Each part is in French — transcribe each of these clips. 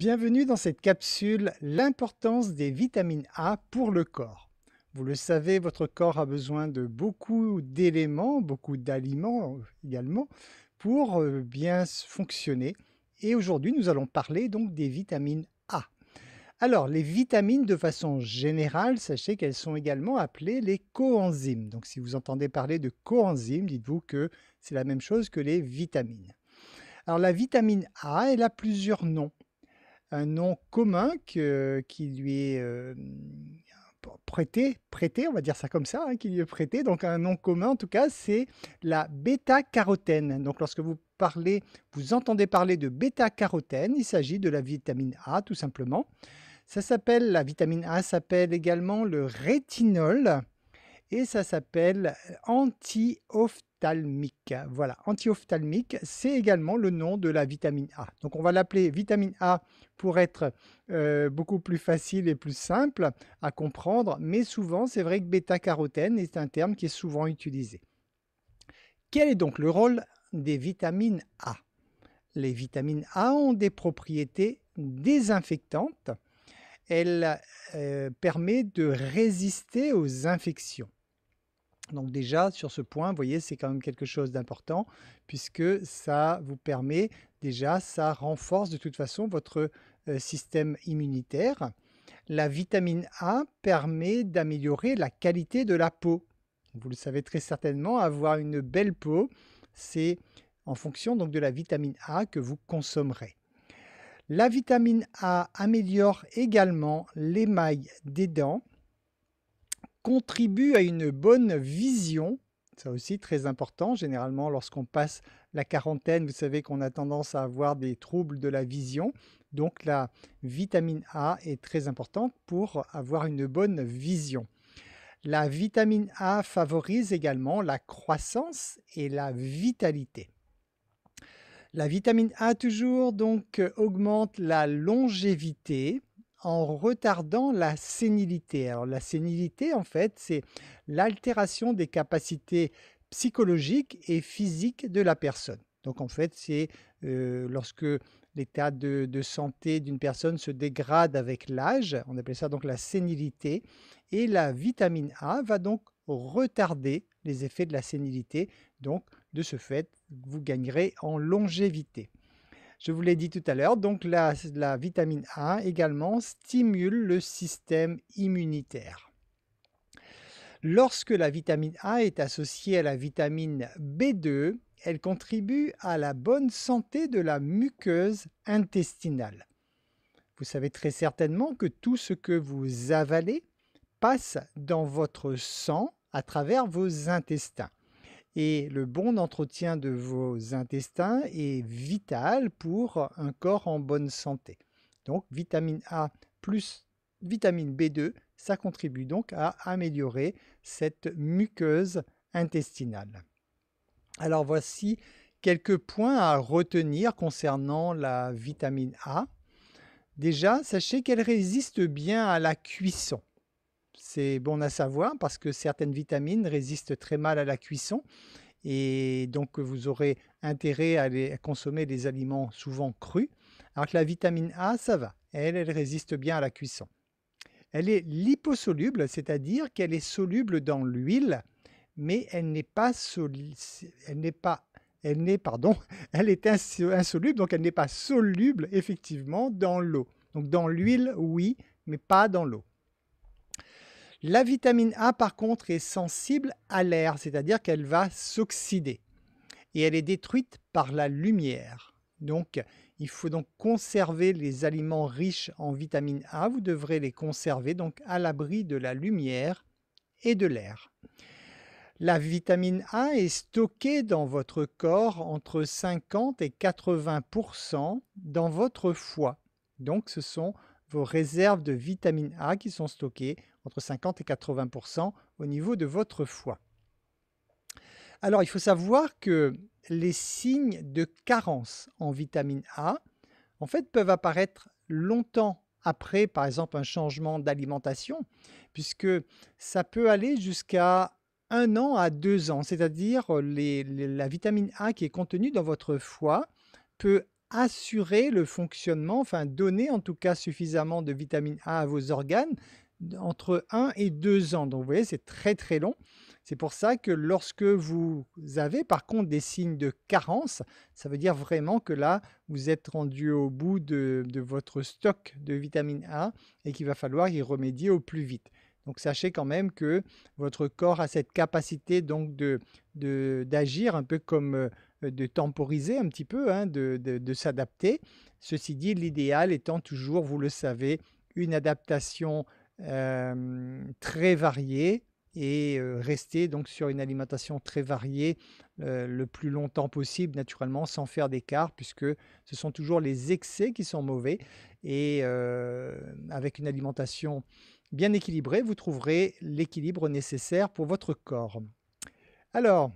Bienvenue dans cette capsule, l'importance des vitamines A pour le corps. Vous le savez, votre corps a besoin de beaucoup d'éléments, beaucoup d'aliments également, pour bien fonctionner. Et aujourd'hui, nous allons parler donc des vitamines A. Alors, les vitamines, de façon générale, sachez qu'elles sont également appelées les coenzymes. Donc, si vous entendez parler de coenzymes, dites-vous que c'est la même chose que les vitamines. Alors, la vitamine A, elle a plusieurs noms. Un nom commun qui lui est prêté, on va dire ça comme ça, hein, qui lui est prêté. Donc un nom commun en tout cas, c'est la bêta-carotène. Donc lorsque vous entendez parler de bêta-carotène, il s'agit de la vitamine A tout simplement. La vitamine A s'appelle également le rétinol et ça s'appelle anti-ophtalmique. Voilà, anti-ophtalmique, c'est également le nom de la vitamine A. Donc on va l'appeler vitamine A pour être beaucoup plus facile et plus simple à comprendre, mais souvent c'est vrai que bêta-carotène est un terme qui est souvent utilisé. Quel est donc le rôle des vitamines A? Les vitamines A ont des propriétés désinfectantes. Elles permettent de résister aux infections. Donc déjà, sur ce point, vous voyez, c'est quand même quelque chose d'important puisque ça vous permet déjà, ça renforce de toute façon votre système immunitaire. La vitamine A permet d'améliorer la qualité de la peau. Vous le savez très certainement, avoir une belle peau, c'est en fonction donc de la vitamine A que vous consommerez. La vitamine A améliore également l'émail des dents, contribue à une bonne vision, ça aussi très important. Généralement, lorsqu'on passe la quarantaine, vous savez qu'on a tendance à avoir des troubles de la vision. Donc la vitamine A est très importante pour avoir une bonne vision. La vitamine A favorise également la croissance et la vitalité. La vitamine A toujours donc augmente la longévité en retardant la sénilité. Alors la sénilité en fait, c'est l'altération des capacités psychologiques et physiques de la personne. Donc en fait, c'est lorsque l'état de santé d'une personne se dégrade avec l'âge, on appelle ça donc la sénilité, et la vitamine A va donc retarder les effets de la sénilité. Donc de ce fait, vous gagnerez en longévité. Je vous l'ai dit tout à l'heure, donc la vitamine A également stimule le système immunitaire. Lorsque la vitamine A est associée à la vitamine B2, elle contribue à la bonne santé de la muqueuse intestinale. Vous savez très certainement que tout ce que vous avalez passe dans votre sang à travers vos intestins. Et le bon entretien de vos intestins est vital pour un corps en bonne santé. Donc vitamine A plus vitamine B2, ça contribue donc à améliorer cette muqueuse intestinale. Alors voici quelques points à retenir concernant la vitamine A. Déjà, sachez qu'elle résiste bien à la cuisson. C'est bon à savoir parce que certaines vitamines résistent très mal à la cuisson et donc vous aurez intérêt à consommer des aliments souvent crus, alors que la vitamine A, ça va, elle résiste bien à la cuisson. Elle est liposoluble, c'est-à-dire qu'elle est soluble dans l'huile, mais elle n'est pas elle est insoluble, donc elle n'est pas soluble effectivement dans l'eau. Donc dans l'huile, oui, mais pas dans l'eau. La vitamine A, par contre, est sensible à l'air, c'est-à-dire qu'elle va s'oxyder et elle est détruite par la lumière. Donc, il faut donc conserver les aliments riches en vitamine A. Vous devrez les conserver donc à l'abri de la lumière et de l'air. La vitamine A est stockée dans votre corps entre 50 et 80% dans votre foie. Donc, ce sont vos réserves de vitamine A qui sont stockées entre 50 et 80% au niveau de votre foie. Alors, il faut savoir que les signes de carence en vitamine A, en fait, peuvent apparaître longtemps après, par exemple, un changement d'alimentation, puisque ça peut aller jusqu'à 1 an à 2 ans, c'est-à-dire la vitamine A qui est contenue dans votre foie peut assurer le fonctionnement, enfin donner en tout cas suffisamment de vitamine A à vos organes entre 1 et 2 ans. Donc vous voyez, c'est très très long. C'est pour ça que lorsque vous avez par contre des signes de carence, ça veut dire vraiment que là, vous êtes rendu au bout de votre stock de vitamine A et qu'il va falloir y remédier au plus vite. Donc sachez quand même que votre corps a cette capacité donc d'agir un peu comme de temporiser un petit peu, hein, de s'adapter. Ceci dit, l'idéal étant toujours, vous le savez, une adaptation très variée et rester donc sur une alimentation très variée le plus longtemps possible, naturellement, sans faire d'écart, puisque ce sont toujours les excès qui sont mauvais. Et avec une alimentation bien équilibrée, vous trouverez l'équilibre nécessaire pour votre corps. Alors,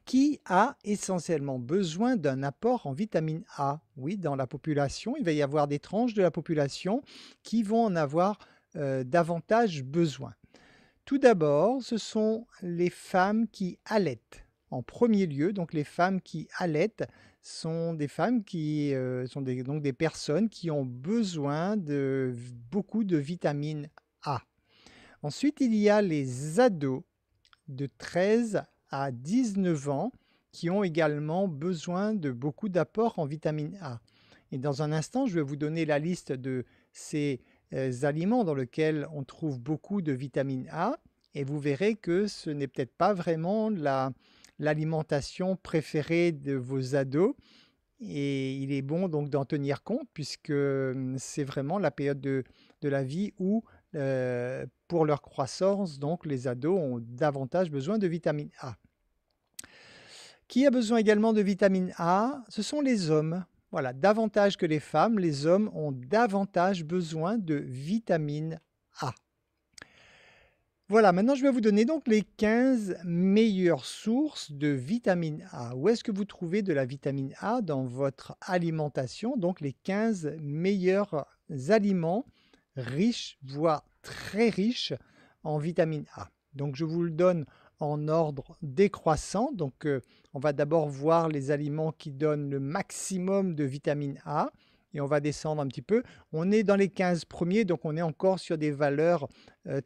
qui a essentiellement besoin d'un apport en vitamine A? Oui, dans la population, il va y avoir des tranches de la population qui vont en avoir davantage besoin. Tout d'abord, ce sont les femmes qui allaitent. En premier lieu, donc les femmes qui allaitent sont des femmes qui sont donc des personnes qui ont besoin de beaucoup de vitamine A. Ensuite, il y a les ados de 13 à 19 ans qui ont également besoin de beaucoup d'apports en vitamine A. Et dans un instant, je vais vous donner la liste de ces aliments dans lesquels on trouve beaucoup de vitamine A et vous verrez que ce n'est peut-être pas vraiment l'alimentation préférée de vos ados et il est bon donc d'en tenir compte puisque c'est vraiment la période de la vie où pour leur croissance, donc les ados ont davantage besoin de vitamine A. Qui a besoin également de vitamine A? Ce sont les hommes. Voilà, davantage que les femmes, les hommes ont davantage besoin de vitamine A. Voilà, maintenant je vais vous donner donc les 15 meilleures sources de vitamine A. Où est-ce que vous trouvez de la vitamine A dans votre alimentation? Donc les 15 meilleurs aliments riches, voire très riches en vitamine A. Donc je vous le donne en ordre décroissant. Donc on va d'abord voir les aliments qui donnent le maximum de vitamine A et on va descendre un petit peu. On est dans les 15 premiers, donc on est encore sur des valeurs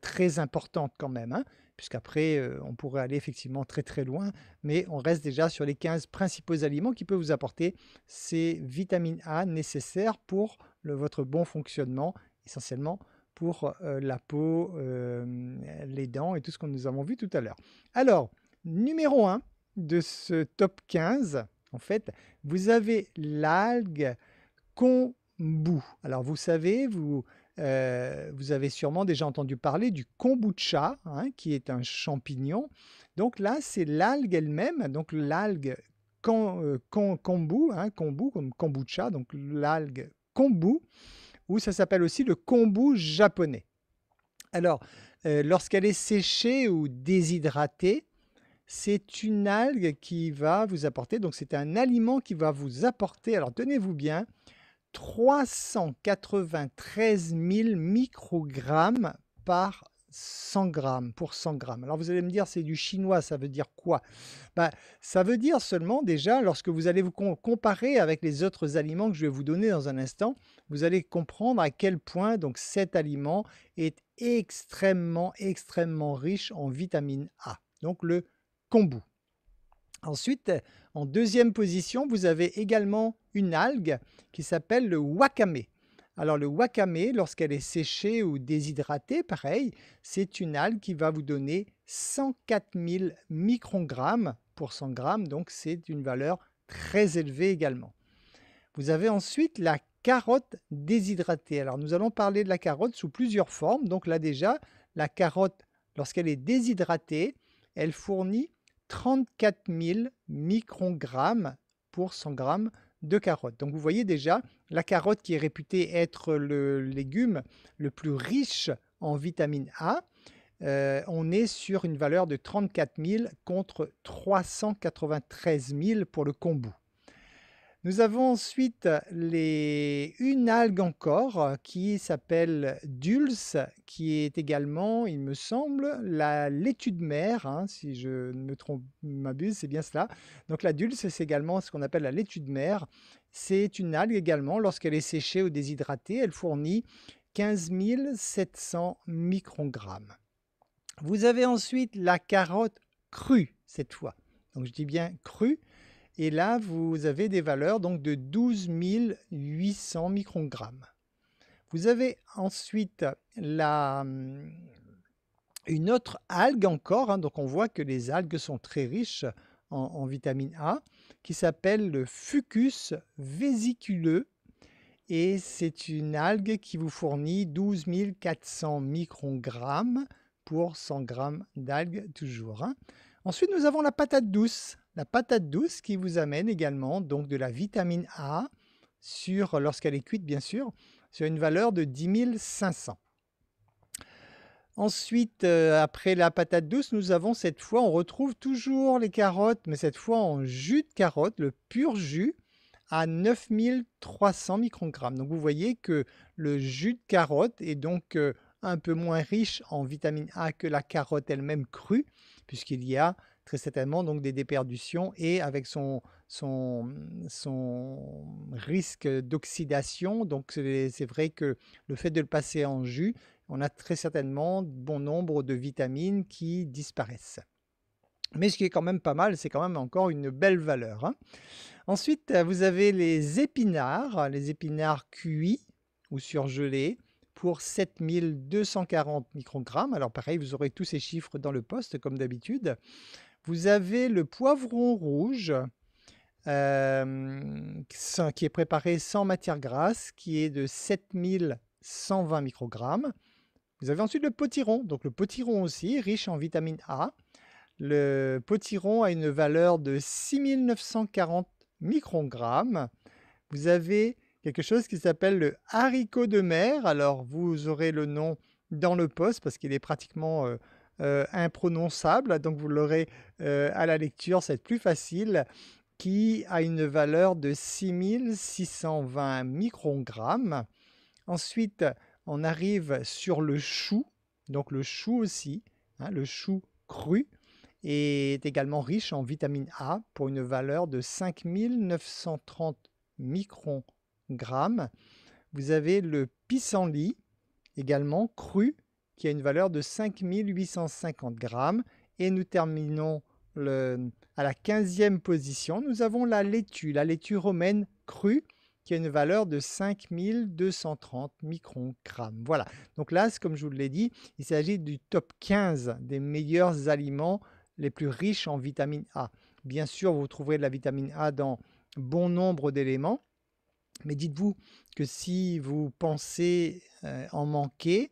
très importantes quand même, hein, puisqu'après on pourrait aller effectivement très très loin, mais on reste déjà sur les 15 principaux aliments qui peuvent vous apporter ces vitamines A nécessaires pour votre bon fonctionnement, essentiellement pour la peau, les dents et tout ce que nous avons vu tout à l'heure. Alors, numéro 1 de ce top 15, en fait, vous avez l'algue kombu. Alors vous savez, vous avez sûrement déjà entendu parler du kombucha, hein, qui est un champignon. Donc là, c'est l'algue elle-même, donc l'algue kombu, hein, kombu comme kombucha, donc l'algue kombu, ou ça s'appelle aussi le kombu japonais. Alors, lorsqu'elle est séchée ou déshydratée, c'est une algue qui va vous apporter, donc c'est un aliment qui va vous apporter, alors tenez-vous bien, 393 000 microgrammes par 100 grammes, pour 100 grammes. Alors vous allez me dire, c'est du chinois, ça veut dire quoi? Ça veut dire seulement déjà, lorsque vous allez vous comparer avec les autres aliments que je vais vous donner dans un instant, vous allez comprendre à quel point donc, cet aliment est extrêmement, extrêmement riche en vitamine A, donc le kombu. Ensuite, en deuxième position, vous avez également une algue qui s'appelle le wakame. Alors le wakame, lorsqu'elle est séchée ou déshydratée, pareil, c'est une algue qui va vous donner 104 000 microgrammes pour 100 grammes, donc c'est une valeur très élevée également. Vous avez ensuite la carotte déshydratée. Alors nous allons parler de la carotte sous plusieurs formes. Donc là déjà, la carotte, lorsqu'elle est déshydratée, elle fournit 34 000 microgrammes pour 100 grammes de carottes. Donc vous voyez déjà, la carotte qui est réputée être le légume le plus riche en vitamine A, on est sur une valeur de 34 000 contre 393 000 pour le kombu. Nous avons ensuite une algue encore qui s'appelle dulse, qui est également, il me semble, la laitue de mer, hein, si je ne me trompe, m'abuse, c'est bien cela. Donc la dulse, c'est également ce qu'on appelle la laitue de mer. C'est une algue également, lorsqu'elle est séchée ou déshydratée, elle fournit 15 700 microgrammes. Vous avez ensuite la carotte crue, cette fois. Donc je dis bien crue. Et là, vous avez des valeurs donc de 12 800 microgrammes. Vous avez ensuite une autre algue encore, hein, donc on voit que les algues sont très riches en vitamine A, qui s'appelle le Fucus vésiculeux. Et c'est une algue qui vous fournit 12 400 microgrammes pour 100 grammes d'algues toujours, hein. Ensuite, nous avons la patate douce. La patate douce qui vous amène également donc de la vitamine A, lorsqu'elle est cuite bien sûr, sur une valeur de 10 500. Ensuite, après la patate douce, nous avons cette fois, on retrouve toujours les carottes, mais cette fois en jus de carotte, le pur jus, à 9 300 microgrammes. Donc vous voyez que le jus de carotte est donc un peu moins riche en vitamine A que la carotte elle-même crue, puisqu'il y a très certainement donc des déperditions et avec son risque d'oxydation. Donc c'est vrai que le fait de le passer en jus, on a très certainement bon nombre de vitamines qui disparaissent. Mais ce qui est quand même pas mal, c'est quand même encore une belle valeur, hein. Ensuite, vous avez les épinards cuits ou surgelés pour 7 240 microgrammes. Alors pareil, vous aurez tous ces chiffres dans le post comme d'habitude. Vous avez le poivron rouge qui est préparé sans matière grasse, qui est de 7 120 microgrammes. Vous avez ensuite le potiron. Donc le potiron aussi, riche en vitamine A. Le potiron a une valeur de 6 940 microgrammes. Vous avez quelque chose qui s'appelle le haricot de mer. Alors, vous aurez le nom dans le post parce qu'il est pratiquement imprononçable. Donc, vous l'aurez à la lecture, c'est plus facile, qui a une valeur de 6 620 microgrammes. Ensuite, on arrive sur le chou. Donc, le chou aussi, hein, le chou cru est également riche en vitamine A pour une valeur de 5 930 microgrammes. Vous avez le pissenlit, également cru, qui a une valeur de 5 850 grammes. Et nous terminons à la 15e position. Nous avons la laitue romaine crue, qui a une valeur de 5 230 microgrammes. Voilà, donc là, comme je vous l'ai dit, il s'agit du top 15 des meilleurs aliments les plus riches en vitamine A. Bien sûr, vous trouverez de la vitamine A dans bon nombre d'éléments, mais dites-vous que si vous pensez en manquer,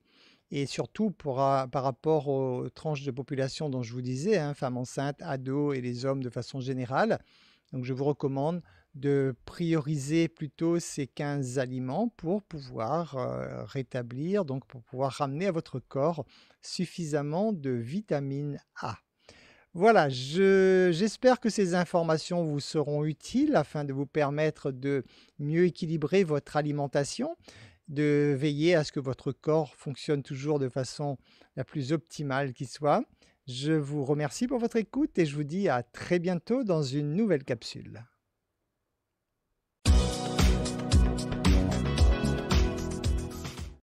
et surtout par rapport aux tranches de population dont je vous disais, hein, femmes enceintes, ados et les hommes de façon générale, donc je vous recommande de prioriser plutôt ces 15 aliments pour pouvoir rétablir, donc pour pouvoir ramener à votre corps suffisamment de vitamine A. Voilà, j'espère que ces informations vous seront utiles afin de vous permettre de mieux équilibrer votre alimentation, de veiller à ce que votre corps fonctionne toujours de façon la plus optimale qui soit. Je vous remercie pour votre écoute et je vous dis à très bientôt dans une nouvelle capsule.